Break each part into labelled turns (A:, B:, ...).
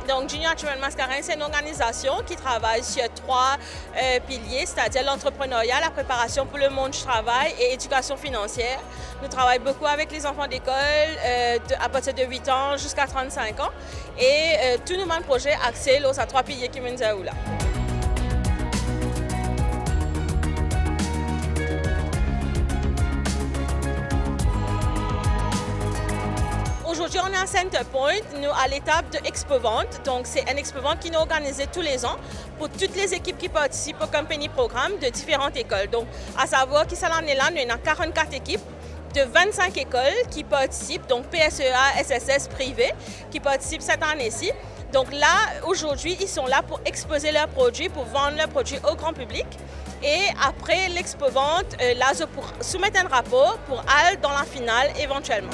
A: Donc, Junior Achievement Mascarin, c'est une organisation qui travaille sur trois piliers, c'est-à-dire l'entrepreneuriat, la préparation pour le monde du travail et éducation financière. Nous travaillons beaucoup avec les enfants d'école à partir de 8 ans jusqu'à 35 ans et tous nos projets axés sur trois piliers qui nous disent là. Aujourd'hui, on est à Centerpoint, nous à l'étape de Expo-Vente. Donc, c'est un Expo-Vente qui est organisé tous les ans pour toutes les équipes qui participent au Company Programme de différentes écoles. Donc, à savoir que cette année-là, nous avons 44 équipes de 25 écoles qui participent, donc PSEA, SSS privés, qui participent cette année-ci. Donc là, aujourd'hui, ils sont là pour exposer leurs produits, pour vendre leurs produits au grand public. Et après l'expo-vente, là, pour soumettre un rapport pour aller dans la finale éventuellement.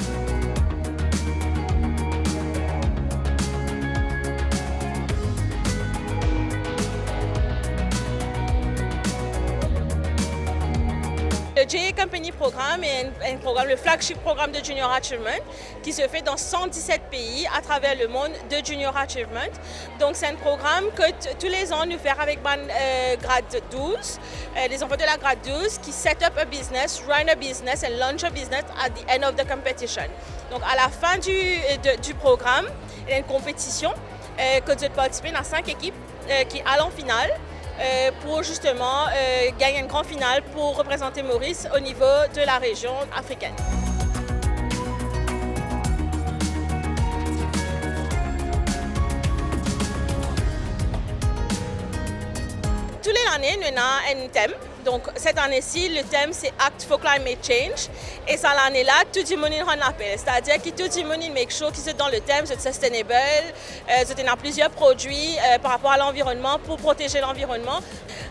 A: Le JA Company Programme est un programme, le flagship programme de Junior Achievement qui se fait dans 117 pays à travers le monde de Junior Achievement. Donc c'est un programme que tous les ans nous faisons avec grade 12, les enfants de la grade 12 qui set up a business, run a business and launch a business at the end of the competition. Donc à la fin du programme, il y a une compétition que tu participes dans 5 équipes qui allent en finale. Pour justement gagner une grande finale pour représenter Maurice au niveau de la région africaine. Tous les années, nous avons un thème. Donc, cette année-ci, le thème, c'est Act for Climate Change. Et cette année-là, tout le monde en appelle. C'est-à-dire que tout le monde make sure qu'ils sont dans le thème, c'est sustainable. C'est dans plusieurs produits par rapport à l'environnement pour protéger l'environnement,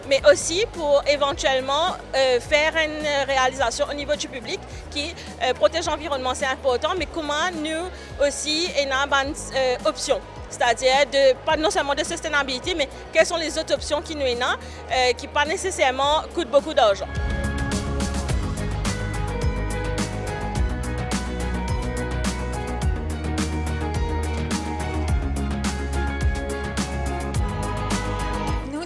A: mais aussi pour éventuellement faire une réalisation au niveau du public qui protège l'environnement, c'est important, mais comment nous aussi, on a une option. C'est-à-dire pas non seulement de sustainabilité, mais quelles sont les autres options qui nous ont, qui pas nécessairement coûtent beaucoup d'argent.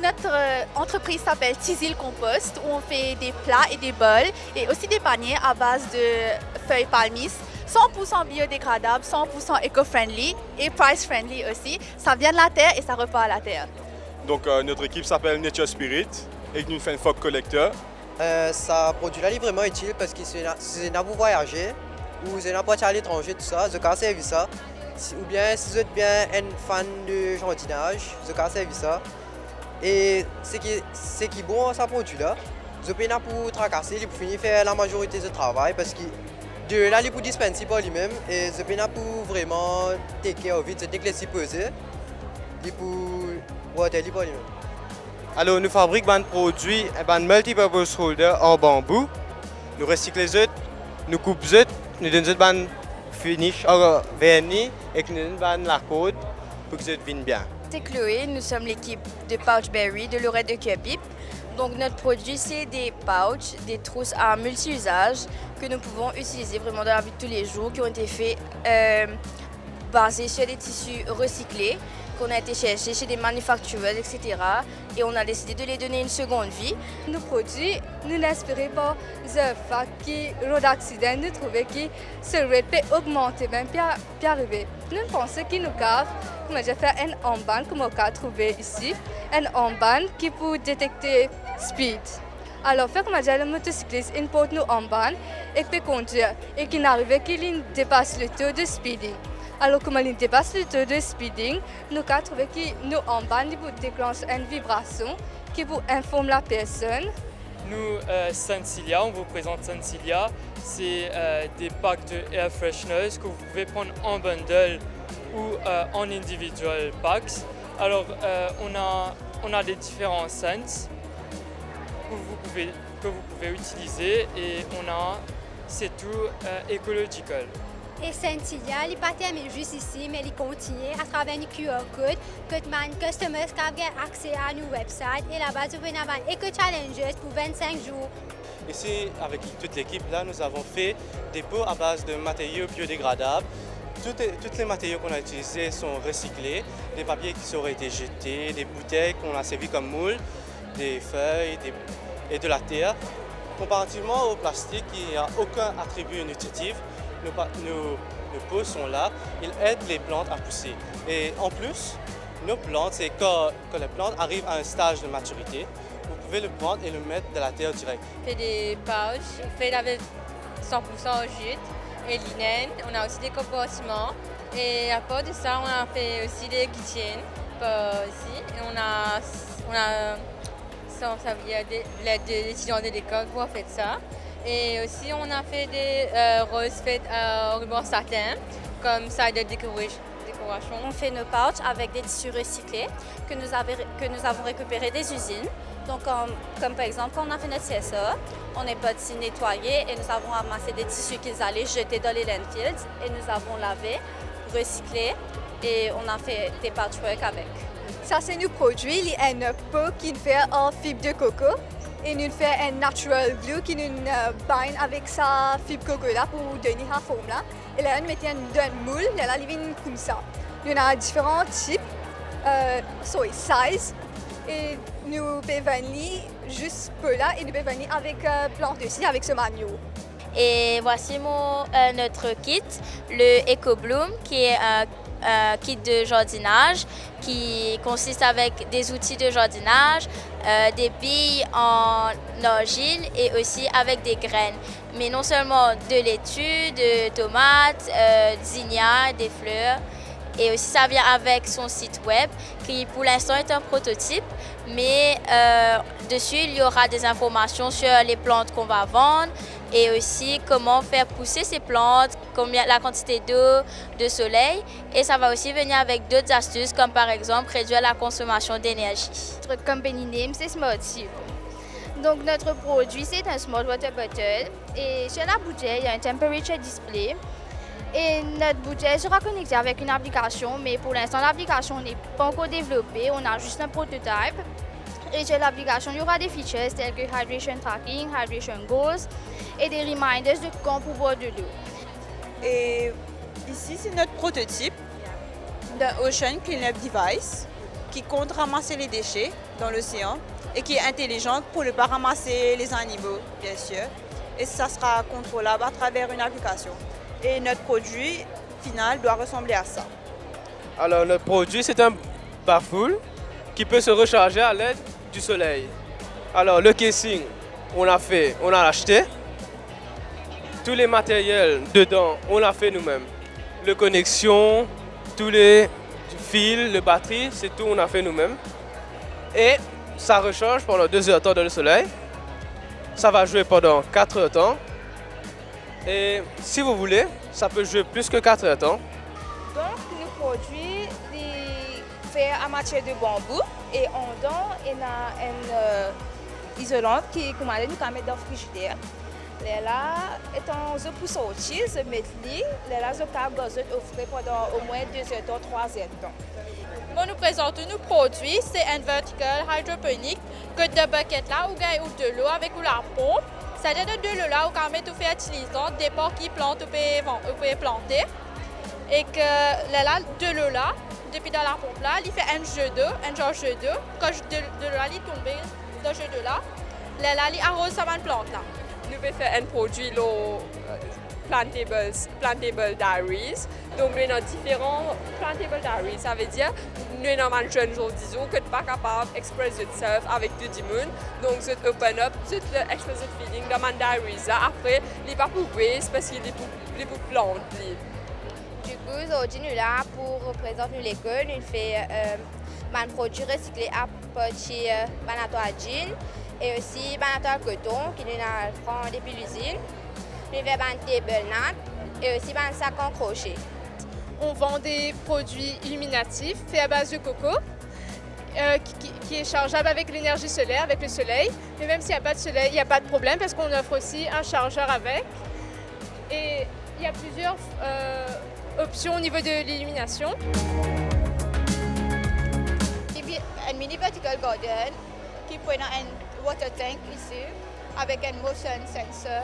B: Notre entreprise s'appelle Tizil Compost, où on fait des plats et des bols et aussi des paniers à base de feuilles palmis, 100% biodégradables, 100% éco-friendly et price-friendly aussi. Ça vient de la terre et ça repart à la terre.
C: Donc notre équipe s'appelle Nature Spirit et nous faisons un folk collecteur.
D: Ça produit-là est vraiment utile parce que si vous voyagez ou vous êtes parti à l'étranger, tout ça, vous avez servi ça. Ou bien si vous êtes bien un fan de jardinage, vous avez servi ça. Et ce qui est bon, ça produit là, vous pouvez pour tracasser, pour finir faire la majorité du travail parce que de là, il pour dispenser par lui-même et vous pouvez pour vraiment take care of it, c'est que les supposés, il pour water par lui-même.
E: Alors nous fabriquons un produit, un multipurpose holder en bambou. Nous recyclons les autres, nous coupons les autres, nous donnons un finish vernis et nous donnons la code pour que les autres viennent bien.
F: C'est Chloé, nous sommes l'équipe de Pouch Berry de Lorette de Cupip. Donc notre produit, c'est des pouches, des trousses à multi-usages que nous pouvons utiliser vraiment dans la vie de tous les jours, qui ont été faits basés sur des tissus recyclés, qu'on a été chercher chez des manufacturers, etc. Et on a décidé de les donner une seconde vie.
G: Nos produits nous inspirés par le fait que l'accident nous trouvait que ce rate peut augmenter même puis arriver. Nous pensons que nous avons j'ai fait un armband que nous avons trouvé ici, un armband qui peut détecter speed. Alors, fait comme le motocycliste importe nos armbands et peut conduire et qu'il n'arrive qu'il dépasse le taux de speeding. Alors, comme il dépasse le taux de speeding, nous avons trouvé que nos armbands déclenchent une vibration qui vous informe la personne.
H: Nous, Sensilia, on vous présente Sensilia. C'est des packs de air fresheners que vous pouvez prendre en bundle ou en individual packs. Alors, on a des différents scents que vous pouvez utiliser et c'est tout écological.
I: Et Sensilia, il n'est pas terminé juste ici, mais il continue à travers un QR code que les customers ont accès à nos website et là-bas, vous pouvez avoir Eco Challenges pour 25 jours.
E: Ici, avec toute l'équipe, là, nous avons fait des pots à base de matériaux biodégradables Tous les matériaux qu'on a utilisés sont recyclés. Des papiers qui auraient été jetés, des bouteilles qu'on a servi comme moule, des feuilles et de la terre. Comparativement au plastique, il n'y a aucun attribut nutritif. Nos pots sont là, ils aident les plantes à pousser. Et en plus, nos plantes, c'est quand les plantes arrivent à un stage de maturité, vous pouvez le prendre et le mettre dans la terre direct.
J: On fait des pouches, fait avec 100% jute et linen. On a aussi des compartiments. Et à part de ça, on a fait aussi des kitchens aussi. Et on a sans servir l'aide des étudiants de l'école pour faire ça. Et aussi, on a fait des roses faites en ruban satin, comme ça de décoration.
B: On fait nos pouches avec des tissus recyclés que nous avons récupérés des usines. Donc, comme par exemple, quand on a fait notre CSA, on n'est pas ici nettoyé et nous avons ramassé des tissus qu'ils allaient jeter dans les landfills et nous avons lavé, recyclé et on a fait des patchwork avec.
G: Ça, c'est nos produits. Il y a un pot qui nous fait en fibre de coco et nous fait un natural glue qui nous bind avec sa fibre coco là pour donner la forme là. Et là, nous mettons un moule, là, il vient comme ça. Nous avons différents types, size, et nous pouvons venir juste pour là et nous pouvons venir avec plante aussi, avec ce manio.
F: Et voici notre kit, le Eco Bloom, qui est un kit de jardinage qui consiste avec des outils de jardinage, des billes en argile et aussi avec des graines. Mais non seulement de laitue, de tomates, zinnia, des fleurs. Et aussi ça vient avec son site web qui pour l'instant est un prototype, mais dessus il y aura des informations sur les plantes qu'on va vendre et aussi comment faire pousser ces plantes, la quantité d'eau, de soleil. Et ça va aussi venir avec d'autres astuces comme par exemple réduire la consommation d'énergie.
B: Notre company name c'est Smarty. Donc notre produit c'est un Smart Water Bottle et sur la bouteille il y a un temperature display. Et notre bouteille sera connectée avec une application, mais pour l'instant, l'application n'est pas encore développée. On a juste un prototype. Et sur l'application, il y aura des features tels que Hydration Tracking, Hydration Goals et des reminders de quand pour boire de l'eau.
K: Et ici, c'est notre prototype d'un Ocean Cleanup Device qui compte ramasser les déchets dans l'océan et qui est intelligente pour ne pas ramasser les animaux, bien sûr. Et ça sera contrôlable à travers une application. Et notre produit final doit ressembler à ça.
C: Alors notre produit c'est un bafoule qui peut se recharger à l'aide du soleil. Alors le casing, on l'a acheté. Tous les matériels dedans, on l'a fait nous-mêmes. Les connexions, tous les fils, les batteries, c'est tout, on a fait nous-mêmes. Et ça recharge pendant 2 heures de temps dans le soleil. Ça va jouer pendant 4 heures de temps. Et si vous voulez, ça peut jouer plus que 4 heures de temps.
L: Donc, nos produits sont faits à matière de bambou et en dedans, il y a une isolante qui nous permet de dans le frigidaire. Là, étant pour sortir, se mettre là, je peux offrir pendant au moins 2 heures de temps, 3 heures de temps.
A: Bon, nous présentons nos produits, c'est un vertical hydroponique que de bucket là, où il y a de l'eau avec la pompe. C'est-à-dire de l'eau là, où quand même tout fait utilisant des porcs qui plantent, vous pouvez planter. Et que là, de l'eau là, depuis dans la pompe là, il fait un genre jeu d'eau. Quand de l'eau là, il tombe dans le jeu d'eau là, il arrose sa plante là.
M: Nous avons fait un produit, Plantable Diaries. Donc, nous avons différents Plantable Diaries. Ça veut dire nous avons un jeune jour, disons, que tu n'es pas capable d'exprimer yourself avec du monde. Donc, tu open up, tu express the feeling dans mon diaries. Après, il n'est pas pour waste parce qu'il est pour planter.
B: Du coup, aujourd'hui, nous sommes là pour représenter l'école. Nous faisons un produit recyclé à partir de jean et aussi de coton qui nous prend depuis l'usine. Nous faisons un table nap et aussi un sac en crochet.
N: On vend des produits illuminatifs faits à base de coco qui est chargeable avec l'énergie solaire, avec le soleil. Mais même s'il n'y a pas de soleil, il n'y a pas de problème parce qu'on offre aussi un chargeur avec. Et il y a plusieurs options au niveau de l'illumination.
B: Et puis un mini vertical garden qui prend un water tank ici avec un motion sensor,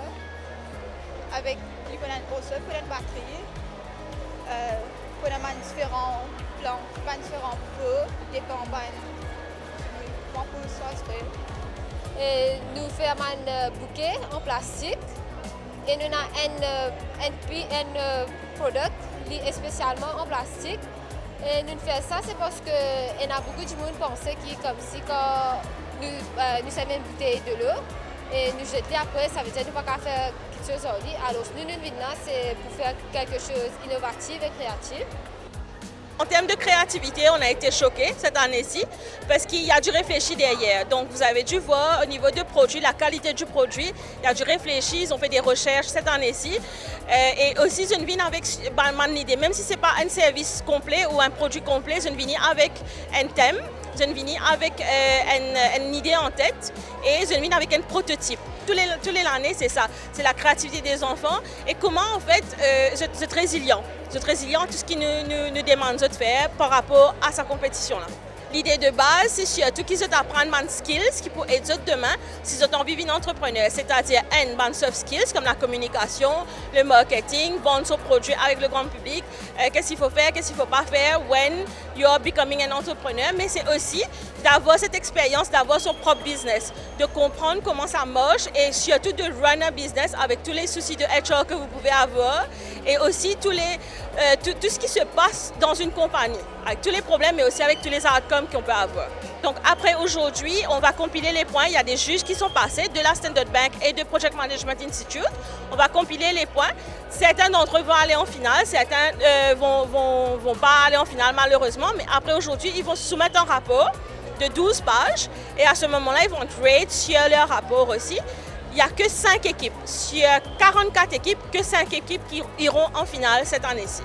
B: avec une batterie.
L: pour différents plans, différents pots, dépend
O: et nous faisons un bouquet en plastique et nous avons un produit spécialement en plastique. Et nous faisons ça, c'est parce que y a beaucoup de monde pensait qui comme si quand nous sommes une bouteille de l'eau et nous jetons après, ça veut dire que nous ne pouvons pas faire quelque chose aujourd'hui. Alors nous venons là, c'est pour faire quelque chose d'innovatif et créatif.
A: En termes de créativité, on a été choqués cette année-ci parce qu'il y a du réfléchi derrière. Donc vous avez dû voir au niveau du produit, la qualité du produit, il y a du réfléchi, ils ont fait des recherches cette année-ci. Et aussi, je viens avec une idée, même si ce n'est pas un service complet ou un produit complet, je viens avec un thème, je viens avec une idée en tête et je viens avec un prototype. Tous les années, c'est ça, c'est la créativité des enfants et comment en fait vous êtes résilient. Vous êtes résilient tout ce qui nous demande de faire par rapport à sa compétition là. L'idée de base, c'est surtout qu'ils apprennent des skills qui pourraient aider demain si ils ont envie d'être entrepreneur, c'est-à-dire des soft skills comme la communication, le marketing, vendre son produit avec le grand public, qu'est-ce qu'il faut faire, qu'est-ce qu'il ne faut pas faire when you are becoming an entrepreneur, mais c'est aussi d'avoir cette expérience, d'avoir son propre business, de comprendre comment ça marche et surtout de run un business avec tous les soucis de HR que vous pouvez avoir et aussi tout ce qui se passe dans une compagnie, avec tous les problèmes mais aussi avec tous les outcomes qu'on peut avoir. Donc après aujourd'hui, on va compiler les points. Il y a des juges qui sont passés de la Standard Bank et de Project Management Institute. On va compiler les points. Certains d'entre eux vont aller en finale, certains vont pas aller en finale malheureusement, mais après aujourd'hui, ils vont soumettre un rapport de 12 pages et à ce moment-là, ils vont grade sur leur rapport aussi. Il n'y a que 5 équipes. Sur 44 équipes, que 5 équipes qui iront en finale cette année-ci.